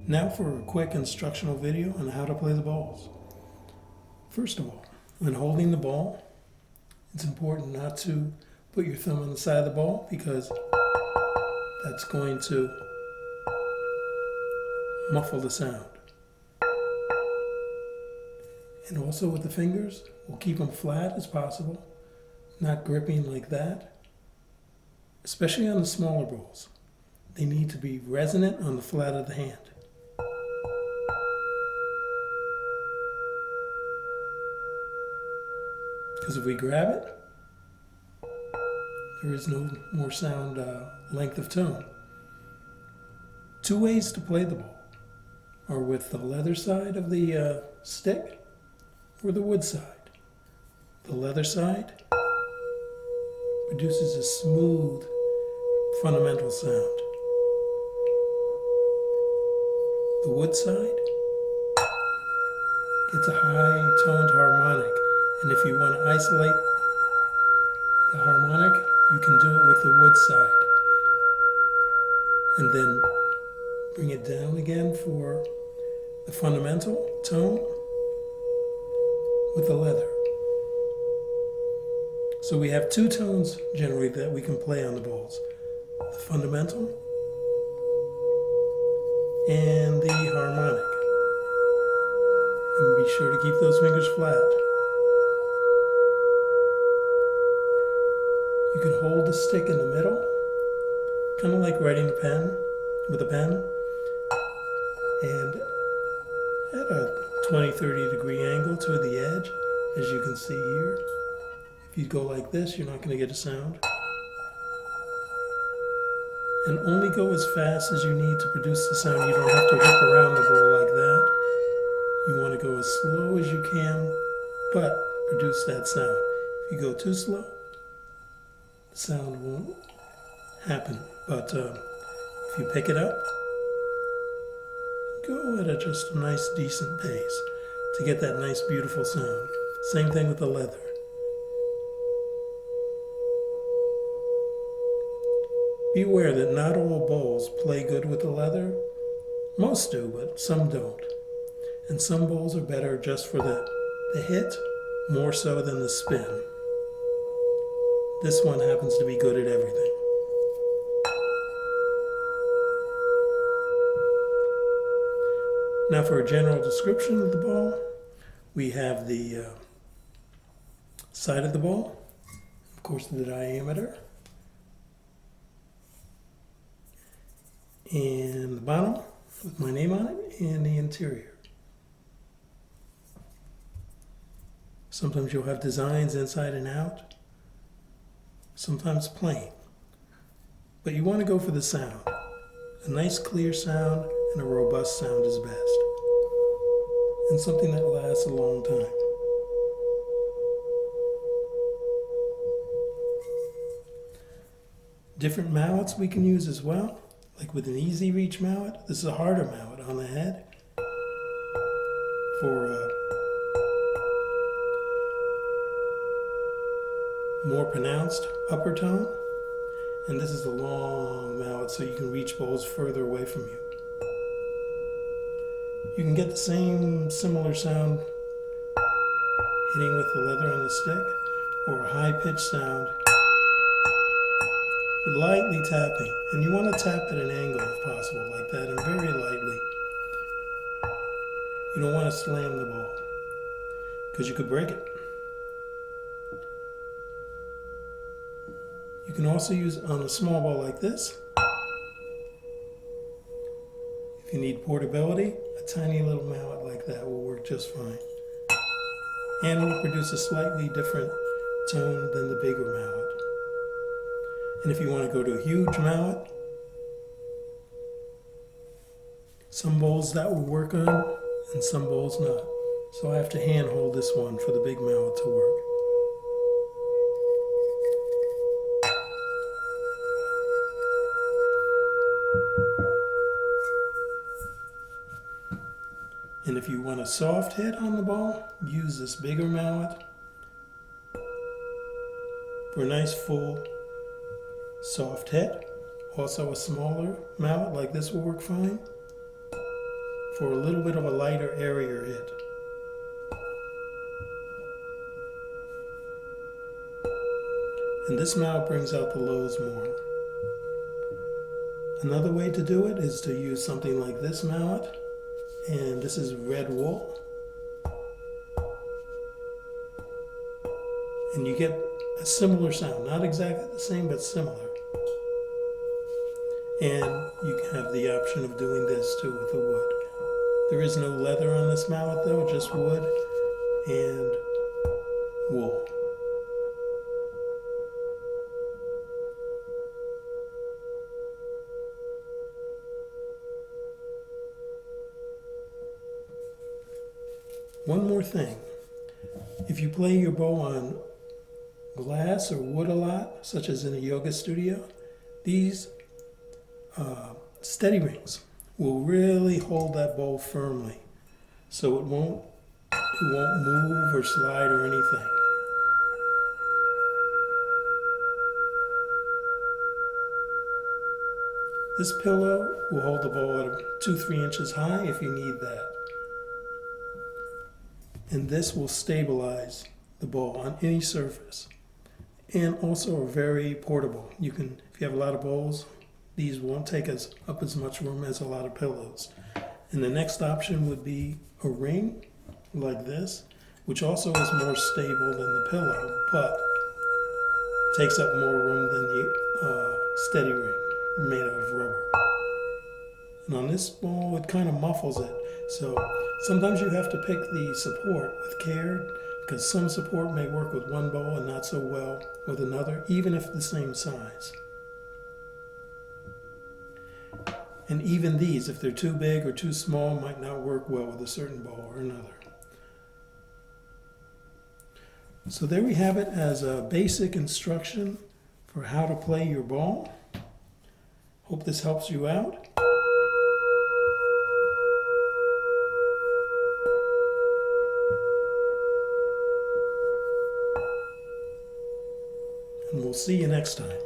Now for a quick instructional video on how to play the balls. First of all, when holding the ball, it's important not to put your thumb on the side of the ball because that's going to muffle the sound. And also with the fingers, we'll keep them flat as possible, not gripping like that, especially on the smaller balls. They need to be resonant on the flat of the hand. Because if we grab it, there is no more sound length of tone. Two ways to play the ball are with the leather side of the stick or the wood side. The leather side produces a smooth, fundamental sound. The wood side gets a high-toned harmonic, and if you want to isolate the harmonic, you can do it with the wood side. And then bring it down again for the fundamental tone with the leather. So we have two tones generally that we can play on the balls. The fundamental and the harmonic. And be sure to keep those fingers flat. You can hold the stick in the middle, kind of like writing a pen with a pen, and at a 20-30 degree angle to the edge, as you can see here. If you go like this, you're not going to get a sound. And only go as fast as you need to produce the sound. You don't have to whip around the bowl like that. You want to go as slow as you can, but produce that sound. If you go too slow, the sound won't happen. But if you pick it up, go at just a nice, decent pace to get that nice, beautiful sound. Same thing with the leather. Be aware that not all bowls play good with the leather. Most do, but some don't. And some bowls are better just for the hit, more so than the spin. This one happens to be good at everything. Now for a general description of the ball, we have the side of the ball, of course the diameter, and the bottom with my name on it, and the interior. Sometimes you'll have designs inside and out, sometimes plain. But you want to go for the sound. A nice clear sound and a robust sound is best. And something that lasts a long time. Different mallets we can use as well. Like with an easy reach mallet, this is a harder mallet on the head for more pronounced upper tone. And this is the long mallet, so you can reach bowls further away from you. You can get the same similar sound hitting with the leather on the stick, or a high-pitched sound lightly tapping. And you want to tap at an angle if possible, like that, and very lightly. You don't want to slam the ball, because you could break it. You can also use on a small ball like this. If you need portability, a tiny little mallet like that will work just fine. And it will produce a slightly different tone than the bigger mallet. And if you want to go to a huge mallet, some bowls that will work on and some bowls not. So I have to hand hold this one for the big mallet to work. And if you want a soft hit on the ball, use this bigger mallet for a nice full soft hit. Also a smaller mallet like this will work fine. for a little bit of a lighter, airier hit. And this mallet brings out the lows more. Another way to do it is to use something like this mallet, and this is red wool. And you get a similar sound, not exactly the same, but similar. And you can have the option of doing this too with the wood. There is no leather on this mallet though, just wood and wool. One more thing. If you play your bow on glass or wood a lot, such as in a yoga studio, these steady rings will really hold that bow firmly, so it won't move or slide or anything. This pillow will hold the bow at 2-3 inches high if you need that. And this will stabilize the bow on any surface. And also are very portable. You can, if you have a lot of bows, these won't take up as much room as a lot of pillows. And the next option would be a ring like this, which also is more stable than the pillow, but takes up more room than the steady ring made out of rubber. And on this bow, it kind of muffles it. So sometimes you have to pick the support with care, because some support may work with one bow and not so well with another, even if the same size. And even these, if they're too big or too small, might not work well with a certain bow or another. So there we have it as a basic instruction for how to play your bow. Hope this helps you out. And we'll see you next time.